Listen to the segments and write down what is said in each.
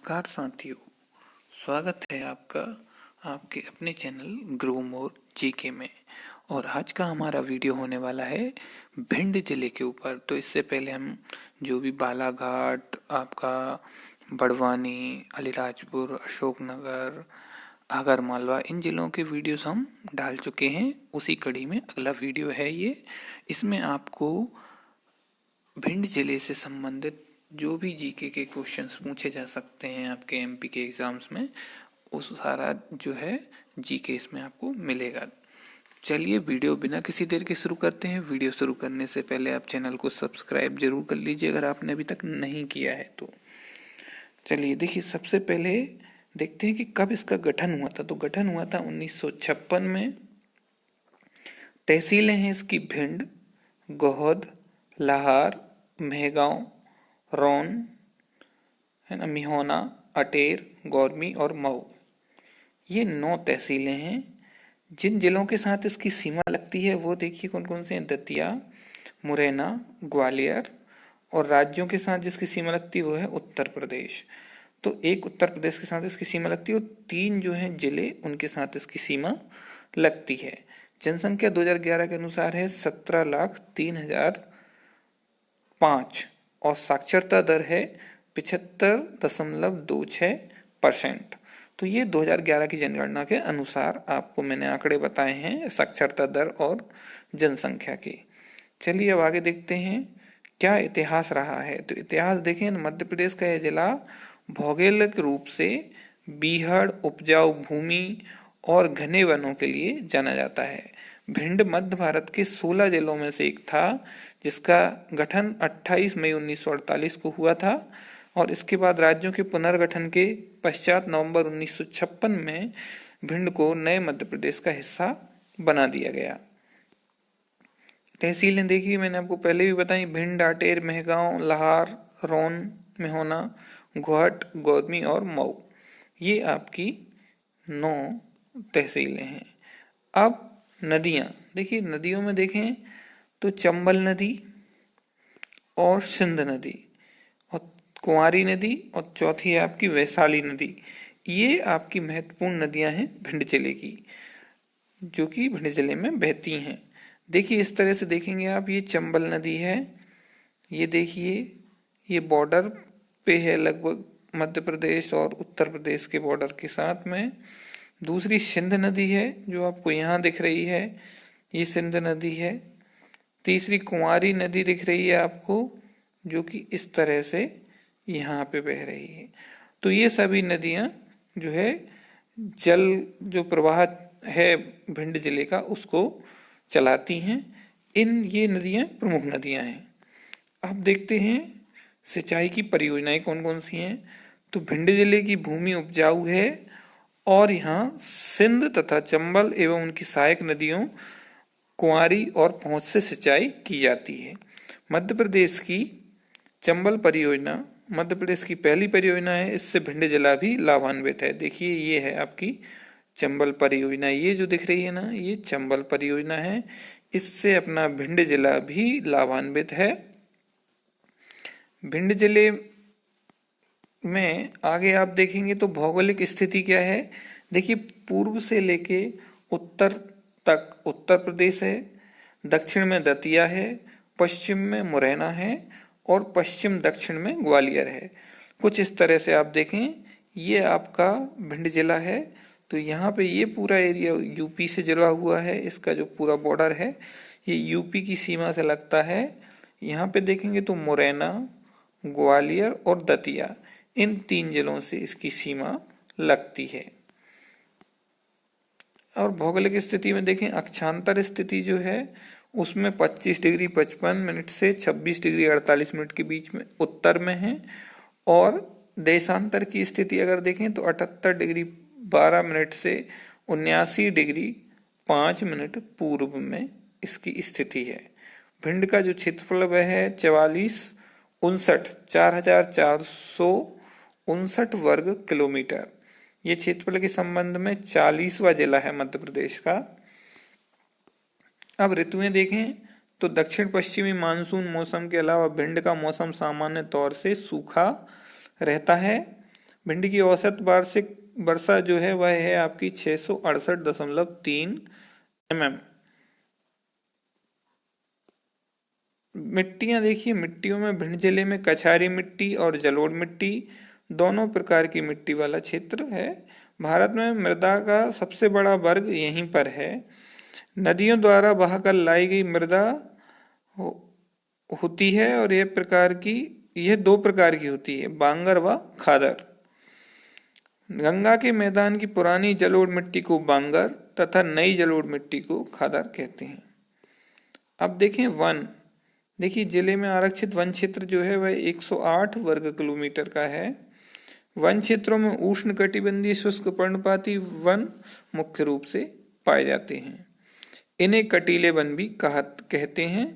नमस्कार साथियों, स्वागत है आपका आपके अपने चैनल ग्रो मोर जीके में। और आज का हमारा वीडियो होने वाला है भिंड जिले के ऊपर। तो इससे पहले हम जो भी बालाघाट, आपका बड़वानी, अलीराजपुर, अशोकनगर, आगरमालवा, इन जिलों के वीडियोस हम डाल चुके हैं। उसी कड़ी में अगला वीडियो है ये। इसमें आपको भिंड जिले से संबंधित जो भी जीके के क्वेश्चंस पूछे जा सकते हैं आपके एमपी के एग्जाम्स में, उस सारा जो है जीके इसमें आपको मिलेगा। चलिए वीडियो बिना किसी देर के शुरू करते हैं। वीडियो शुरू करने से पहले आप चैनल को सब्सक्राइब जरूर कर लीजिए अगर आपने अभी तक नहीं किया है तो। चलिए देखिए, सबसे पहले देखते हैं कि कब इसका गठन हुआ था। तो गठन हुआ था 1956 में। तहसीलें हैं इसकी भिंड, गोहद, लाहार, मेहगांव, रौन, है ना, मिहोना, अटेर, गौरमी और मऊ। ये 9 तहसीलें हैं। जिन जिलों के साथ इसकी सीमा लगती है वो देखिए कौन कौन से हैं। दतिया, मुरैना, ग्वालियर। और राज्यों के साथ जिसकी सीमा लगती है वो है उत्तर प्रदेश। तो एक उत्तर प्रदेश के साथ इसकी सीमा लगती है और 3 जो हैं जिले उनके साथ इसकी सीमा लगती है। जनसंख्या 2011 के अनुसार है 17,03,005 और साक्षरता दर है 75.26%। तो ये 2011 की जनगणना के अनुसार आपको मैंने आंकड़े बताए हैं साक्षरता दर और जनसंख्या के। चलिए अब आगे देखते हैं क्या इतिहास रहा है। तो इतिहास देखें, मध्य प्रदेश का यह जिला भौगोलिक रूप से बीहड़, उपजाऊ भूमि और घने वनों के लिए जाना जाता है। भिंड मध्य भारत के 16 जिलों में से एक था जिसका गठन 28 मई 1948 को हुआ था। और इसके बाद राज्यों के पुनर्गठन के पश्चात नवंबर 1956 में भिंड को नए मध्य प्रदेश का हिस्सा बना दिया गया। तहसीलें देखिए मैंने आपको पहले भी बताई, भिंड, अटेर, मेहगांव, लाहार, रौन, मेहोना, गोहट, गौतमी और मऊ। ये आपकी 9 तहसीलें हैं। अब नदियां देखिए, नदियों में देखें तो चंबल नदी और सिंध नदी और कुंवारी नदी और चौथी है आपकी वैशाली नदी। ये आपकी महत्वपूर्ण नदियां हैं भिंड जिले की, जो कि भिंड जिले में बहती हैं। देखिए इस तरह से देखेंगे आप, ये चंबल नदी है, ये देखिए ये बॉर्डर पे है लगभग मध्य प्रदेश और उत्तर प्रदेश के बॉर्डर के साथ में। दूसरी सिंध नदी है जो आपको यहाँ दिख रही है, ये सिंध नदी है। तीसरी कुंवारी नदी दिख रही है आपको, जो कि इस तरह से यहाँ पे बह रही है। तो ये सभी नदियाँ जो है जल जो प्रवाह है भिंड जिले का उसको चलाती हैं। ये नदियाँ प्रमुख नदियाँ हैं। अब देखते हैं सिंचाई की परियोजनाएं कौन कौन सी हैं। तो भिंड जिले की भूमि उपजाऊ है और यहाँ सिंध तथा चंबल एवं उनकी सहायक नदियों कुंवारी और पहुंच से सिंचाई की जाती है। मध्य प्रदेश की चंबल परियोजना मध्य प्रदेश की पहली परियोजना है, इससे भिंड जिला भी लाभान्वित है। देखिए ये है आपकी चंबल परियोजना, ये जो दिख रही है ना, ये चंबल परियोजना है, इससे अपना भिंड जिला भी लाभान्वित है। भिंड जिले में आगे आप देखेंगे तो भौगोलिक स्थिति क्या है। देखिए पूर्व से लेके उत्तर तक उत्तर प्रदेश है, दक्षिण में दतिया है, पश्चिम में मुरैना है और पश्चिम दक्षिण में ग्वालियर है। कुछ इस तरह से आप देखें, ये आपका भिंड जिला है। तो यहाँ पे ये पूरा एरिया यूपी से जुड़ा हुआ है, इसका जो पूरा बॉर्डर है ये यूपी की सीमा से लगता है। यहाँ पे देखेंगे तो मुरैना, ग्वालियर और दतिया, इन 3 जिलों से इसकी सीमा लगती है। और भौगोलिक स्थिति में देखें, अक्षांतर स्थिति जो है उसमें 25 डिग्री 55 मिनट से 26 डिग्री 48 मिनट के बीच में उत्तर में है। और देशांतर की स्थिति अगर देखें तो 78 डिग्री 12 मिनट से 79 डिग्री 5 मिनट पूर्व में इसकी स्थिति है। भिंड का जो क्षेत्रफल वह है 4,459 वर्ग किलोमीटर। ये क्षेत्रफल के संबंध में 40वां जिला है मध्य प्रदेश का। अब ऋतुएं देखें तो दक्षिण पश्चिमी मानसून मौसम के अलावा भिंड का मौसम सामान्य तौर से सूखा रहता है। भिंड की औसत वार्षिक वर्षा जो है वह है आपकी 668.3 mm। मिट्टियां देखिए, मिट्टियों में भिंड जिले में कछारी मिट्टी और जलोढ़ मिट्टी दोनों प्रकार की मिट्टी वाला क्षेत्र है। भारत में मृदा का सबसे बड़ा वर्ग यहीं पर है। नदियों द्वारा बहाकर लाई गई मृदा हो, होती है और यह दो प्रकार की होती है, बांगर व खादर। गंगा के मैदान की पुरानी जलोढ़ मिट्टी को बांगर तथा नई जलोढ़ मिट्टी को खादर कहते हैं। अब देखें वन। देखिए, जिले में आरक्षित वन क्षेत्र जो है वह 108 वर्ग किलोमीटर का है। वन क्षेत्रों में उष्ण कटिबंधीय शुष्क पर्णपाती वन मुख्य रूप से पाए जाते हैं। इन्हें कटीले वन भी कहते हैं।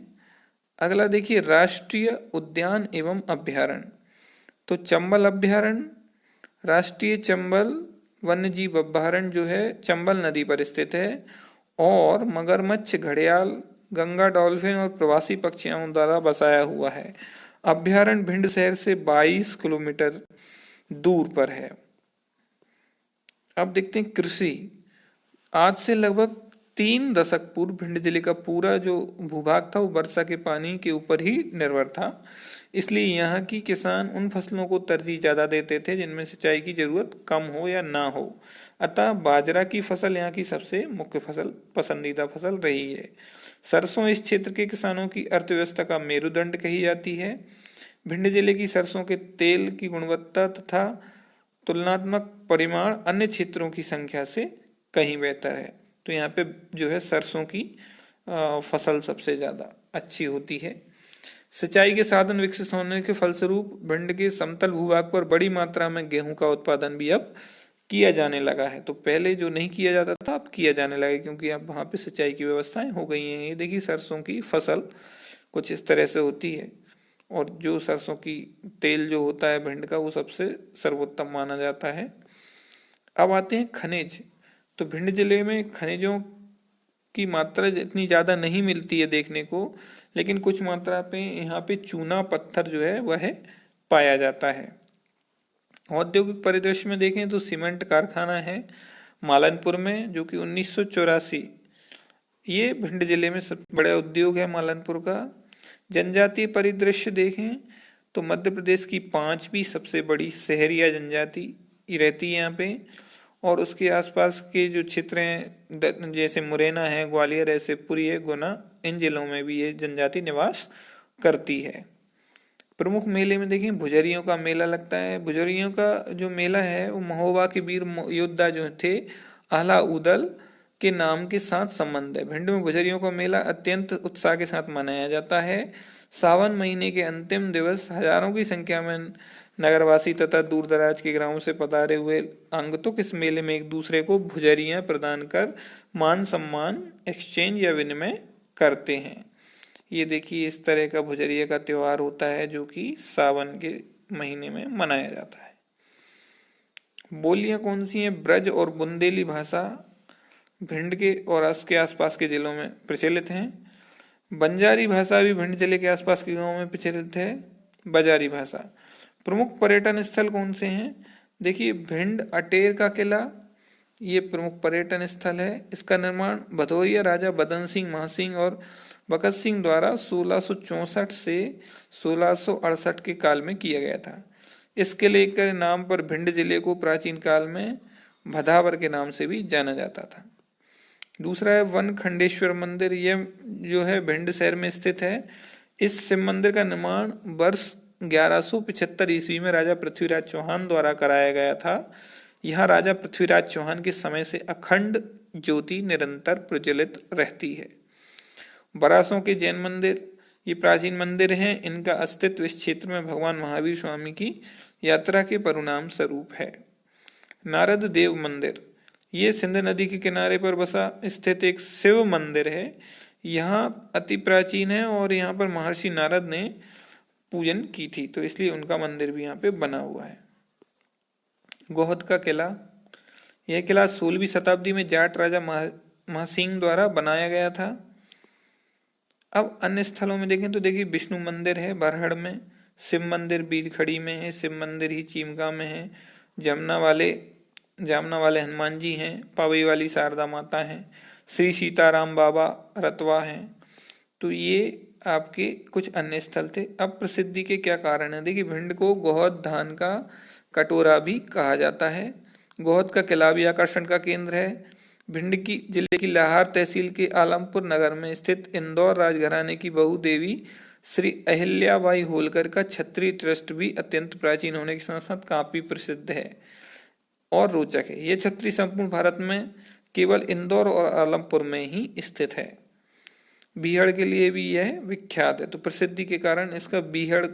अगला देखिए, राष्ट्रीय उद्यान एवं अभ्यारण्य। तो चंबल अभ्यारण्य, राष्ट्रीय चंबल वन्यजीव अभ्यारण्य जो है चंबल नदी पर स्थित है और मगरमच्छ, घड़ियाल, गंगा डॉल्फिन और प्रवासी पक्षियों द्वारा बसाया हुआ है। अभ्यारण्य भिंड शहर से 22 किलोमीटर दूर पर है। अब देखते हैं कृषि। आज से लगभग 3 दशक पूर्व भिंड जिले का पूरा जो भूभाग था वो वर्षा के पानी के ऊपर ही निर्भर था। इसलिए यहाँ की किसान उन फसलों को तरजीह ज्यादा देते थे जिनमें सिंचाई की जरूरत कम हो या ना हो। अतः बाजरा की फसल यहाँ की सबसे मुख्य पसंदीदा फसल रही है। सरसों इस क्षेत्र के किसानों की अर्थव्यवस्था का मेरुदंड कही जाती है। भिंड जिले की सरसों के तेल की गुणवत्ता तथा तुलनात्मक परिमाण अन्य क्षेत्रों की संख्या से कहीं बेहतर है। तो यहाँ पे जो है सरसों की फसल सबसे ज्यादा अच्छी होती है। सिंचाई के साधन विकसित होने के फलस्वरूप भिंड के समतल भूभाग पर बड़ी मात्रा में गेहूं का उत्पादन भी अब किया जाने लगा है। तो पहले जो नहीं किया जाता था अब किया जाने लगा है, क्योंकि अब वहां पे सिंचाई की व्यवस्थाएं हो गई हैं। ये देखिए, सरसों की फसल कुछ इस तरह से होती है और जो सरसों की तेल जो होता है भिंड का वो सबसे सर्वोत्तम माना जाता है। अब आते हैं खनिज। तो भिंड जिले में खनिजों की मात्रा इतनी ज्यादा नहीं मिलती है देखने को, लेकिन कुछ मात्रा पे यहाँ पे चूना पत्थर जो है वह पाया जाता है। औद्योगिक परिदृश्य में देखें तो सीमेंट कारखाना है मालनपुर में जो कि 1984, ये भिंड जिले में सब बड़ा उद्योग है मालनपुर का। जनजातीय परिदृश्य देखें तो मध्य प्रदेश की 5वीं सबसे बड़ी शहरिया जनजाति रहती है यहाँ पे और उसके आसपास के जो क्षेत्र हैं जैसे मुरैना है, ग्वालियर है, शिवपुरी है, गुना, इन जिलों में भी ये जनजाति निवास करती है। प्रमुख मेले में देखें भुजरियों का मेला लगता है। भुजरियों का जो मेला है वो महोबा के वीर योद्धा जो थे आला उदल के नाम के साथ संबंध है। भिंड में भुजरियों का मेला अत्यंत उत्साह के साथ मनाया जाता है। सावन महीने के अंतिम दिवस हजारों की संख्या में नगरवासी तथा दूर दराज के ग्रामों से पधारे हुए आगंतुक इस मेले में एक दूसरे को भुजरियां प्रदान कर मान सम्मान एक्सचेंज या विनिमय करते हैं। ये देखिए, इस तरह का भुजरिया का त्योहार होता है जो कि सावन के महीने में मनाया जाता है। बोलियां कौन सी हैं? ब्रज और बुंदेली भाषा भिंड के और उसके आसपास के जिलों में प्रचलित हैं। बंजारी भाषा भी भिंड जिले के आसपास के गांवों में प्रचलित है। बजारी भाषा। प्रमुख पर्यटन स्थल कौन से हैं? देखिए, भिंड अटेर का किला ये प्रमुख पर्यटन स्थल है। इसका निर्माण भदौरिया राजा बदन सिंह महासिंह और भगत सिंह द्वारा 1664 से 1668 के काल में किया गया था। इस किले के नाम पर भिंड जिले को प्राचीन काल में भदावर के नाम से भी जाना जाता था। दूसरा है वन खंडेश्वर मंदिर। यह जो है भिंड शहर में स्थित है। इस शिव मंदिर का निर्माण वर्ष 1175 ईस्वी में राजा पृथ्वीराज चौहान द्वारा कराया गया था। यहाँ राजा पृथ्वीराज चौहान के समय से अखंड ज्योति निरंतर प्रज्वलित रहती है। बरासों के जैन मंदिर ये प्राचीन मंदिर हैं। इनका अस्तित्व इस क्षेत्र में भगवान महावीर स्वामी की यात्रा के परिणाम स्वरूप है। नारद देव मंदिर ये सिंध नदी के किनारे पर बसा स्थित एक शिव मंदिर है। यहाँ अति प्राचीन है और यहाँ पर महर्षि नारद ने पूजन की थी, तो इसलिए उनका मंदिर भी यहाँ पे बना हुआ है। गोहद का किला, यह किला 16वीं शताब्दी में जाट राजा महासिंह द्वारा बनाया गया था। अब अन्य स्थलों में देखें तो देखिए विष्णु मंदिर है बरहड़ में, शिव मंदिर बीरखड़ी में है, शिव मंदिर ही चीमका में है, जामना वाले हनुमान जी हैं, पावई वाली शारदा माता हैं, श्री सीताराम बाबा रतवा हैं। तो ये आपके कुछ अन्य स्थल थे। अब प्रसिद्धि के क्या कारण है? देखिए, भिंड को गोहद धान का कटोरा भी कहा जाता है। गोहद का किला भी आकर्षण का केंद्र है। भिंड की जिले की लाहार तहसील के आलमपुर नगर में स्थित इंदौर राजघराने की बहु देवी श्री अहिल्याबाई होलकर का क्षत्रिय ट्रस्ट भी अत्यंत प्राचीन होने के साथ साथ काफी प्रसिद्ध है और रोचक है। यह छत्री संपूर्ण भारत में केवल इंदौर और आलमपुर में ही स्थित है। बीहड़ के लिए भी यह विख्यात है। तो प्रसिद्धि के कारण इसका बीहड़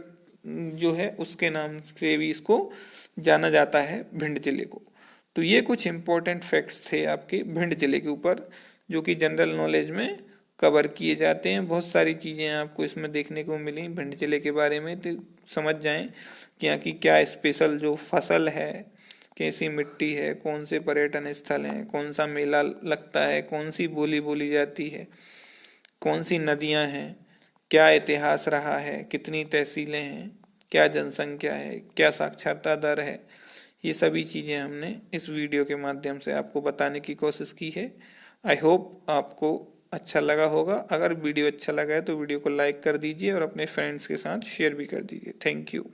जो है उसके नाम से भी इसको जाना जाता है, भिंड जिले को। तो ये कुछ इंपॉर्टेंट फैक्ट्स थे आपके भिंड जिले के ऊपर, जो कि जनरल नॉलेज में कवर किए जाते हैं। बहुत सारी चीजें आपको इसमें देखने को मिली भिंड जिले के बारे में। तो समझ जाएं कि यहाँ की क्या स्पेशल जो फसल है, कैसी मिट्टी है, कौन से पर्यटन स्थल हैं, कौन सा मेला लगता है, कौन सी बोली बोली जाती है, कौन सी नदियां हैं, क्या इतिहास रहा है, कितनी तहसीलें हैं, क्या जनसंख्या है, क्या साक्षरता दर है। ये सभी चीज़ें हमने इस वीडियो के माध्यम से आपको बताने की कोशिश की है। आई होप आपको अच्छा लगा होगा। अगर वीडियो अच्छा लगा है तो वीडियो को लाइक कर दीजिए और अपने फ्रेंड्स के साथ शेयर भी कर दीजिए। Thank you.